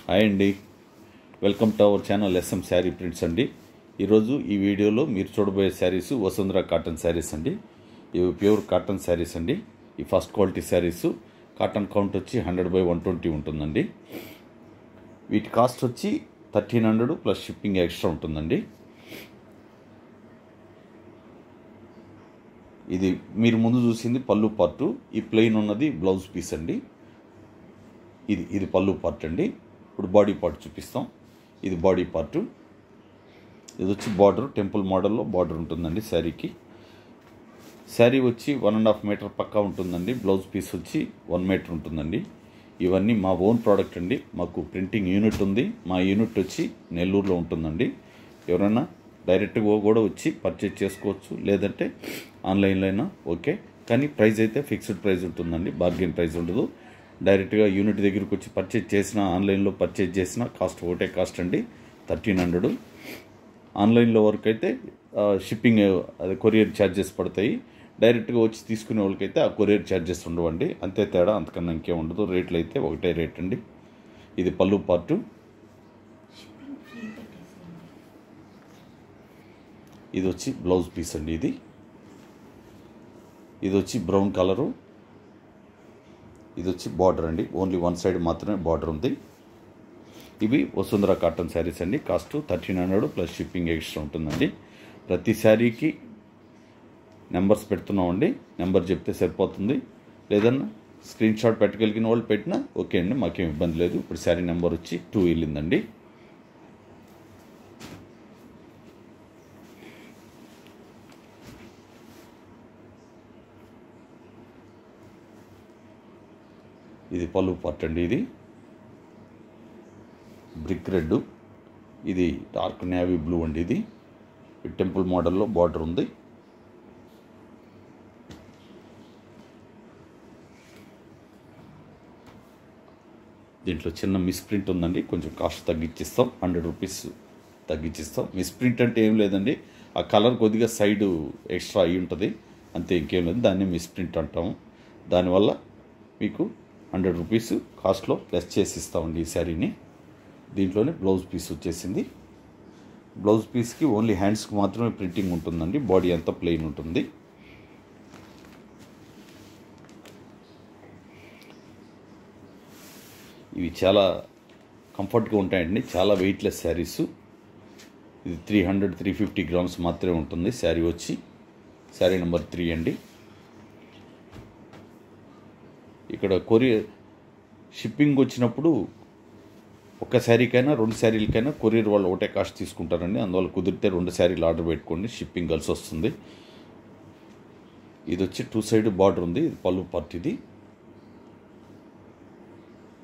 Hi అండి, welcome to our channel SM sari prints అండి. ఈరోజు ఈ వీడియోలో మీరు చూడబోయే శారీస్ వసుంధర కాటన్ శారీస్ అండి. ఇవి ప్యూర్ కాటన్ శారీస్ అండి. ఈ first quality saris. Cotton count వచ్చి 100/120 ఉంటుందండి. వీటి కాస్ట్ వచ్చి 1300 ప్లస్ షిప్పింగ్ ఎక్స్ట్రా ఉంటుందండి. ఇది మీరు ముందు చూసింది పళ్ళు పార్టు. ఈ ప్లెయిన్ ఉన్నది బ్లౌజ్ పీస్ అండి. ఇది పళ్ళు పార్ట్ అండి. ఇప్పుడు బాడీ పార్ట్ చూపిస్తాం. ఇది బాడీ పార్టు. ఇది వచ్చి బార్డర్, టెంపుల్ మోడల్లో బార్డర్ ఉంటుందండి శారీకి. శారీ వచ్చి 1.5 మీటర్ పక్కా ఉంటుందండి. బ్లౌజ్ పీస్ వచ్చి 1 మీటర్ ఉంటుందండి. ఇవన్నీ మా ఓన్ ప్రోడక్ట్ అండి. మాకు ప్రింటింగ్ యూనిట్ ఉంది. మా యూనిట్ వచ్చి నెల్లూరులో ఉంటుందండి. ఎవరైనా డైరెక్ట్గా కూడా వచ్చి పర్చేజ్ చేసుకోవచ్చు, లేదంటే ఆన్లైన్లో అయినా ఓకే. కానీ ప్రైస్ అయితే ఫిక్స్డ్ ప్రైస్ ఉంటుందండి, బార్గెన్ ప్రైస్ ఉండదు. డైరెక్ట్గా యూనిట్ దగ్గరికి వచ్చి పర్చేజ్ చేసినా, ఆన్లైన్లో పర్చేజ్ చేసినా కాస్ట్ ఒకటే కాస్ట్ అండి, 1300. ఆన్లైన్లో వరకు అయితే షిప్పింగ్ అది కొరియర్ ఛార్జెస్ పడతాయి. డైరెక్ట్గా వచ్చి తీసుకునే వాళ్ళకైతే ఆ కొరియర్ ఛార్జెస్ ఉండవండి. అంతే తేడా, అంతకన్నా ఇంకేం ఉండదు. రేట్లు అయితే ఒకటే రేట్ అండి. ఇది పళ్ళు పార్టు. ఇది వచ్చి బ్లౌజ్ పీస్ అండి. ఇది వచ్చి బ్రౌన్ కలరు. ఇది వచ్చి బార్డర్ అండి. ఓన్లీ వన్ సైడ్ మాత్రమే బార్డర్ ఉంది. ఇవి వసుంధర కాటన్ శారీస్ అండి. కాస్ట్ 1300 ప్లస్ షిప్పింగ్ ఎక్స్ట్రా ఉంటుందండి. ప్రతి శారీకి నెంబర్స్ పెడుతున్నామండి. నెంబర్ చెప్తే సరిపోతుంది. లేదన్నా స్క్రీన్ షాట్ పెట్టగలిగిన వాళ్ళు పెట్టినా ఓకే అండి, మాకేం ఇబ్బంది లేదు. ఇప్పుడు శారీ నెంబర్ వచ్చి 2 వెళ్ళిందండి. ఇది పళ్ళు పార్ట్ అండి. ఇది బ్రిక్ రెడ్, ఇది డార్క్ నేవీ బ్లూ అండి. ఇది టెంపుల్ మోడల్లో బార్డర్ ఉంది. దీంట్లో చిన్న మిస్ప్రింట్ ఉందండి. కొంచెం కాస్ట్ తగ్గించిస్తాం, 100 రూపీస్ తగ్గించిస్తాం. మిస్ప్రింట్ అంటే ఏం లేదండి, ఆ కలర్ కొద్దిగా సైడ్ ఎక్స్ట్రా అయి ఉంటుంది, అంతే, ఇంకేం లేదు. దాన్ని మిస్ప్రింట్ అంటాము. దానివల్ల మీకు 100 రూపీస్ కాస్ట్లో లెస్ చేసి ఇస్తామండి ఈ శారీని. దీంట్లోనే బ్లౌజ్ పీస్ వచ్చేసింది. బ్లౌజ్ పీస్కి ఓన్లీ హ్యాండ్స్కి మాత్రమే ప్రింటింగ్ ఉంటుందండి. బాడీ అంతా ప్లెయిన్ ఉంటుంది. ఇవి చాలా కంఫర్ట్గా ఉంటాయండి. చాలా వెయిట్లెస్ శారీస్. ఇది 300-350 గ్రామ్స్ మాత్రమే ఉంటుంది శారీ వచ్చి. శారీ నెంబర్ 3 అండి. ఇక్కడ కొరియర్ షిప్పింగ్ వచ్చినప్పుడు ఒక శారీకైనా 2 శారీలకైనా కొరియర్ వాళ్ళు ఒకటే కాస్ట్ తీసుకుంటారండి. అందువల్ల కుదిరితే 2 శారీలు ఆర్డర్ పెట్టుకోండి, షిప్పింగ్ కలిసి వస్తుంది. ఇది వచ్చి 2 సైడ్ బార్డర్ ఉంది. ఇది పళ్ళు పార్ట్. ఇది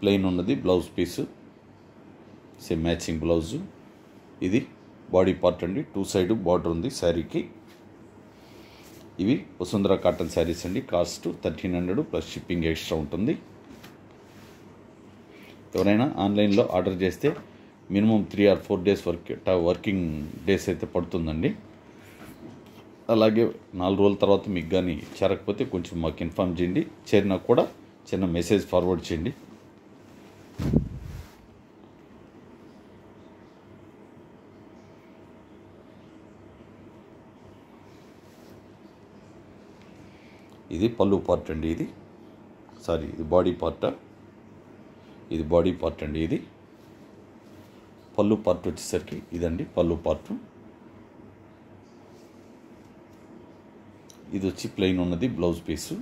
ప్లెయిన్ ఉన్నది blouse piece, same matching blouse. ఇది బాడీ పార్ట్ అండి. 2 సైడ్ బార్డర్ ఉంది శారీకి. ఇవి వసుంధర కాటన్ శారీస్ అండి. కాస్ట్ 1300 ప్లస్ షిప్పింగ్ ఎక్స్ట్రా ఉంటుంది. ఎవరైనా ఆన్లైన్లో ఆర్డర్ చేస్తే minimum 3 or 4 days working days అయితే పడుతుందండి. అలాగే 4 రోజుల తర్వాత మీకు కానీ చేరకపోతే కొంచెం మాకు ఇన్ఫామ్ చేయండి. చేరినా కూడా చిన్న మెసేజ్ ఫార్వర్డ్ చేయండి. ఇది పళ్ళు పార్ట్ అండి. ఇది బాడీ పార్ట్. ఇది బాడీ పార్ట్ అండి. ఇది పళ్ళు పార్ట్ వచ్చేసరికి ఇదండి పళ్ళు పార్ట్. ఇది వచ్చి ప్లెయిన్ ఉన్నది బ్లౌజ్ పీసు.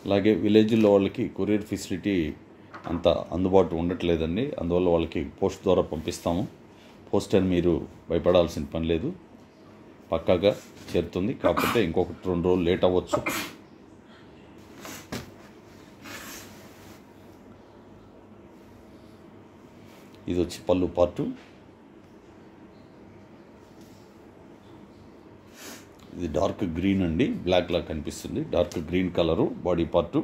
అలాగే విలేజ్లో వాళ్ళకి కొరియర్ ఫెసిలిటీ అంత అందుబాటు ఉండట్లేదండి. అందువల్ల వాళ్ళకి పోస్ట్ ద్వారా పంపిస్తాము. పోస్ట్ అని మీరు భయపడాల్సిన పని లేదు, పక్కాగా చేరుతుంది. కాకపోతే ఇంకొక 2 రోజులు లేట్ అవ్వచ్చు. ఇది వచ్చి పళ్ళు పార్టు. ఇది డార్క్ గ్రీన్ అండి, బ్లాక్ లా కనిపిస్తుంది. Dark green colour body part.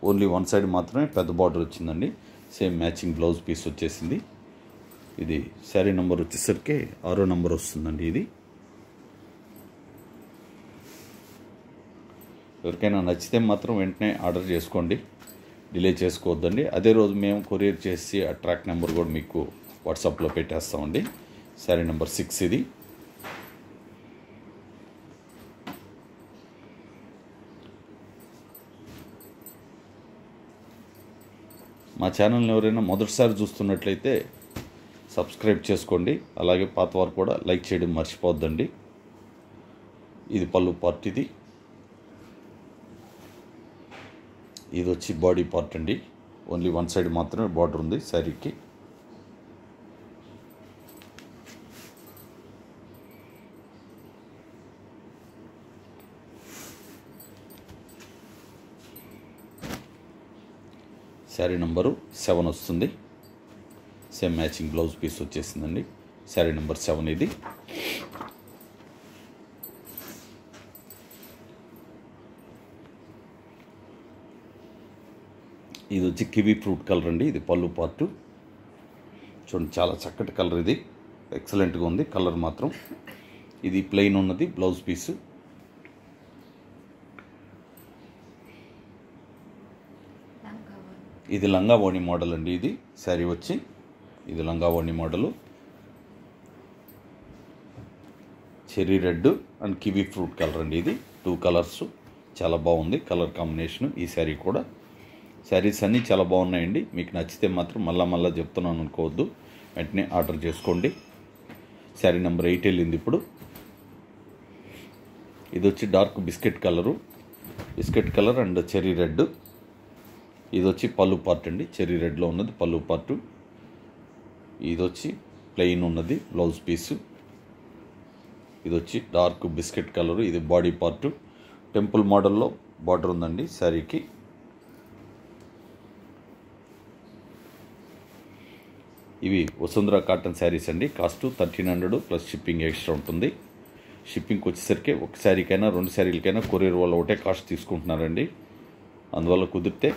Only 1 side మాత్రమే పెద్ద బార్డర్ వచ్చిందండి. సేమ్ మ్యాచింగ్ బ్లౌజ్ పీస్ వచ్చేసింది. ఇది శారీ నెంబర్ వచ్చేసరికి 6వ నెంబర్ వస్తుందండి. ఇది ఎవరికైనా నచ్చితే మాత్రం వెంటనే ఆర్డర్ చేసుకోండి, డిలే చేసుకోవద్దండి. అదే రోజు మేము కొరియర్ చేసి ఆ ట్రాక్ నెంబర్ కూడా మీకు వాట్సాప్లో పెట్టేస్తామండి. శారీ నెంబర్ 6 ఇది. మా ఛానల్ని ఎవరైనా మొదటిసారి చూస్తున్నట్లయితే సబ్స్క్రైబ్ చేసుకోండి, అలాగే పాత వారు కూడా లైక్ చేయడం మర్చిపోవద్దండి. ఇది పళ్ళు పార్ట్. ఇది వచ్చి బాడీ పార్ట్ అండి. ఓన్లీ వన్ సైడ్ మాత్రమే బార్డర్ ఉంది శారీకి. శారీ నెంబరు 7 వస్తుంది. సేమ్ మ్యాచింగ్ బ్లౌజ్ పీస్ వచ్చేసిందండి. శారీ నెంబర్ 7 ఇది. ఇది వచ్చి కివీ ఫ్రూట్ కలర్ అండి. ఇది పళ్ళు పార్టు. చూడండి, చాలా చక్కటి కలర్, ఇది ఎక్సలెంట్గా ఉంది కలర్ మాత్రం. ఇది ప్లెయిన్ ఉన్నది బ్లౌజ్ పీసు. ఇది లంగా ఓణి మోడల్ అండి. ఇది శారీ వచ్చి ఇది లంగా ఓణి model. Cherry red and kiwi fruit colour అండి. ఇది 2 కలర్స్, చాలా బాగుంది కలర్ కాంబినేషను. ఈ శారీ కూడా, శారీస్ అన్నీ చాలా బాగున్నాయండి. మీకు నచ్చితే మాత్రం మళ్ళా చెప్తున్నాను అనుకోవద్దు, వెంటనే ఆర్డర్ చేసుకోండి. శారీ నెంబర్ 8 వెళ్ళింది ఇప్పుడు. ఇది వచ్చి dark biscuit colour and cherry red. ఇది వచ్చి పళ్ళు పార్ట్ అండి. చెర్రీ రెడ్లో ఉన్నది పళ్ళు పార్టు. ఇది వచ్చి ప్లెయిన్ ఉన్నది బ్లౌజ్ పీసు. ఇది వచ్చి డార్క్ బిస్కెట్ కలరు. ఇది బాడీ పార్టు. టెంపుల్ మోడల్లో బార్డర్ ఉందండి శారీకి. ఇవి వసుంధర కాటన్ శారీస్ అండి. కాస్ట్ 1300 ప్లస్ షిప్పింగ్ ఎక్స్ట్రా ఉంటుంది. షిప్పింగ్కి వచ్చేసరికి ఒక శారీకైనా 2 శారీలకైనా కొరియర్ వాళ్ళు ఒకటే కాస్ట్ తీసుకుంటున్నారండి. అందువల్ల కుదిరితే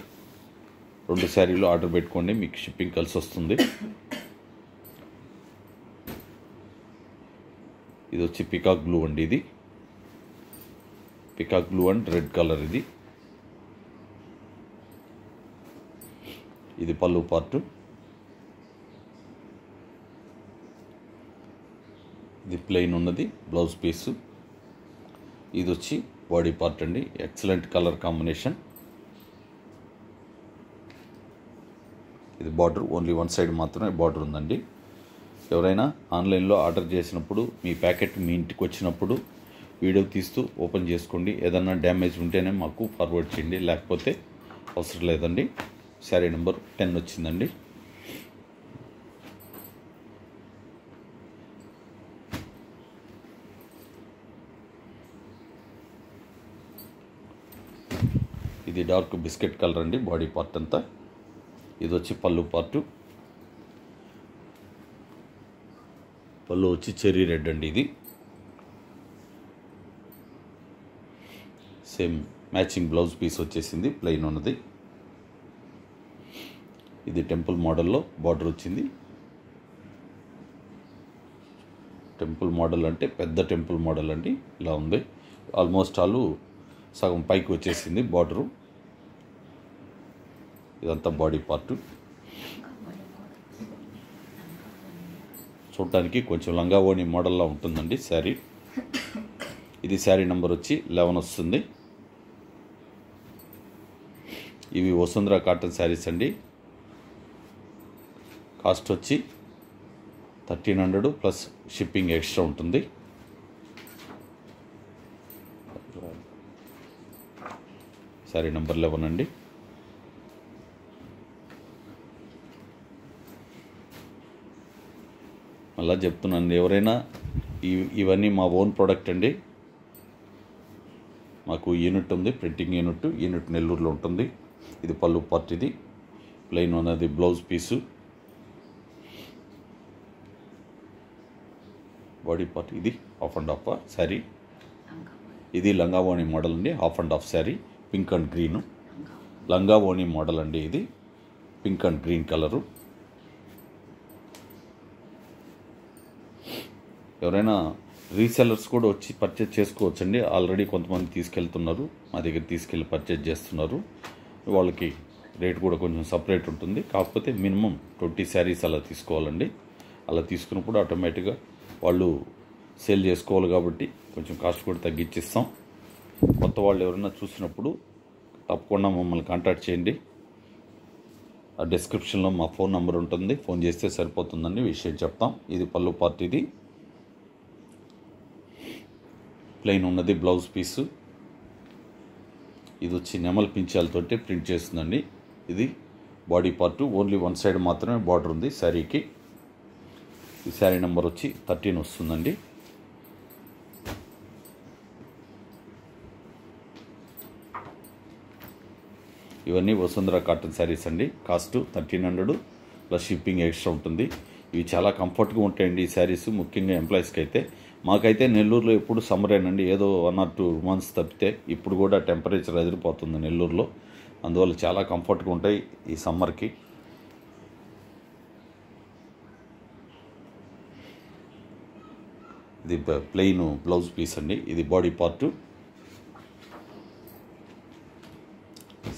2 శారీలు ఆర్డర్ పెట్టుకోండి, మీకు షిప్పింగ్ కలిసి వస్తుంది. ఇది వచ్చి పికాక్ బ్లూ అండి. ఇది peacock blue and red colour. ఇది పళ్ళు పార్టు. ఇది ప్లెయిన్ ఉన్నది బ్లౌజ్ పీసు. ఇది వచ్చి బాడీ పార్ట్ అండి. Excellent colour combination. ఇది బార్డర్ ఓన్లీ వన్ సైడ్ మాత్రమే బార్డర్ ఉందండి. ఎవరైనా ఆన్లైన్లో ఆర్డర్ చేసినప్పుడు మీ ప్యాకెట్ మీ ఇంటికి వచ్చినప్పుడు వీడియో తీస్తూ ఓపెన్ చేసుకోండి. ఏదన్నా డ్యామేజ్ ఉంటేనే మాకు ఫార్వర్డ్ చేయండి, లేకపోతే అవసరం లేదండి. శారీ నెంబర్ 10 వచ్చిందండి. ఇది డార్క్ బిస్కెట్ కలర్ అండి. బాడీ పార్ట్ అంతా. ఇది వచ్చి పళ్ళు పార్టు. పళ్ళు వచ్చి చెర్రీ రెడ్ అండి. ఇది సేమ్ మ్యాచింగ్ బ్లౌజ్ పీస్ వచ్చేసింది, ప్లెయిన్ ఉన్నది. ఇది టెంపుల్ మోడల్లో బార్డర్ వచ్చింది. టెంపుల్ మోడల్ అంటే పెద్ద టెంపుల్ మోడల్ అండి. ఇలా ఉంది. ఆల్మోస్ట్ ఆల్ సగం పైకి వచ్చేసింది బార్డరు. ఇదంతా బాడీ పార్టు. చూడటానికి కొంచెం లంగా ఓణి మోడల్లా ఉంటుందండి శారీ. ఇది శారీ నెంబర్ వచ్చి 11 వస్తుంది. ఇవి వసుంధర కాటన్ శారీస్ అండి. కాస్ట్ వచ్చి 1300 ప్లస్ షిప్పింగ్ ఎక్స్ట్రా ఉంటుంది. శారీ నెంబర్ 11 అండి. మళ్ళా చెప్తున్నాను, ఎవరైనా ఇవన్నీ మా ఓన్ ప్రోడక్ట్ అండి. మాకు యూనిట్ ఉంది, ప్రింటింగ్ యూనిట్ నెల్లూరులో ఉంటుంది. ఇది పళ్ళు పార్ట్. ఇది ప్లెయిన్ ఉన్నది బ్లౌజ్ పీసు. Body part. ఇది హాఫ్ అండ్ హాఫ్ శారీ. ఇది లంగా ఓణి మోడల్ అండి. Half and half sari, pink and green లంగా ఓణి మోడల్ అండి. ఇది పింక్ అండ్ గ్రీన్ కలరు. ఎవరైనా రీసెల్లర్స్ కూడా వచ్చి పర్చేజ్ చేసుకోవచ్చండి. ఆల్రెడీ కొంతమంది తీసుకెళ్తున్నారు, మా దగ్గర తీసుకెళ్ళి పర్చేజ్ చేస్తున్నారు. వాళ్ళకి రేట్ కూడా కొంచెం సపరేట్ ఉంటుంది. కాకపోతే మినిమం 20 శారీస్ అలా తీసుకోవాలండి. అలా తీసుకున్నప్పుడు ఆటోమేటిక్గా వాళ్ళు సేల్ చేసుకోవాలి కాబట్టి కొంచెం కాస్ట్ కూడా తగ్గించిస్తాం. కొత్త వాళ్ళు ఎవరైనా చూసినప్పుడు తప్పకుండా మమ్మల్ని కాంటాక్ట్ చేయండి. ఆ డిస్క్రిప్షన్లో మా ఫోన్ నెంబర్ ఉంటుంది, ఫోన్ చేస్తే సరిపోతుందండి, విషయం చెప్తాం. ఇది పళ్ళు పార్ట్, ఇది ప్లెయిన్ ఉన్నది బ్లౌజ్ పీసు. ఇది వచ్చి నెమల్ పించాలతోటి ప్రింట్ చేస్తుందండి. ఇది body part, only one side మాత్రమే బార్డర్ ఉంది శారీకి. ఈ శారీ నెంబర్ వచ్చి 13 వస్తుందండి. ఇవన్నీ వసుంధర కాటన్ శారీస్ అండి. కాస్ట్ 1300 ప్లస్ షిప్పింగ్ ఎక్స్ట్రా ఉంటుంది. ఇవి చాలా కంఫర్ట్గా ఉంటాయండి ఈ శారీస్, ముఖ్యంగా ఎంప్లాయీస్కి అయితే. మాకైతే నెల్లూరులో ఎప్పుడు సమ్మరేనండి, ఏదో 1 or 2 months తప్పితే. ఇప్పుడు కూడా టెంపరేచర్ ఎదిరిపోతుంది నెల్లూరులో, అందువల్ల చాలా కంఫర్ట్గా ఉంటాయి ఈ సమ్మర్కి. ఇది ప్లెయిన్ బ్లౌజ్ పీస్ అండి. ఇది బాడీ పార్టు.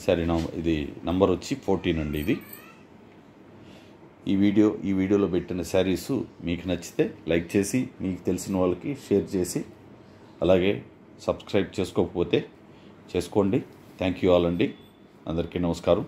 సరే, ఇది నంబర్ వచ్చి 14 అండి. ఇది ఈ వీడియోలో పెట్టిన శారీస్ మీకు నచ్చితే లైక్ చేసి మీకు తెలిసిన వాళ్ళకి షేర్ చేసి, అలాగే సబ్స్క్రైబ్ చేసుకోకపోతే చేసుకోండి. థ్యాంక్ యూ ఆల్ అండి. అందరికీ నమస్కారం.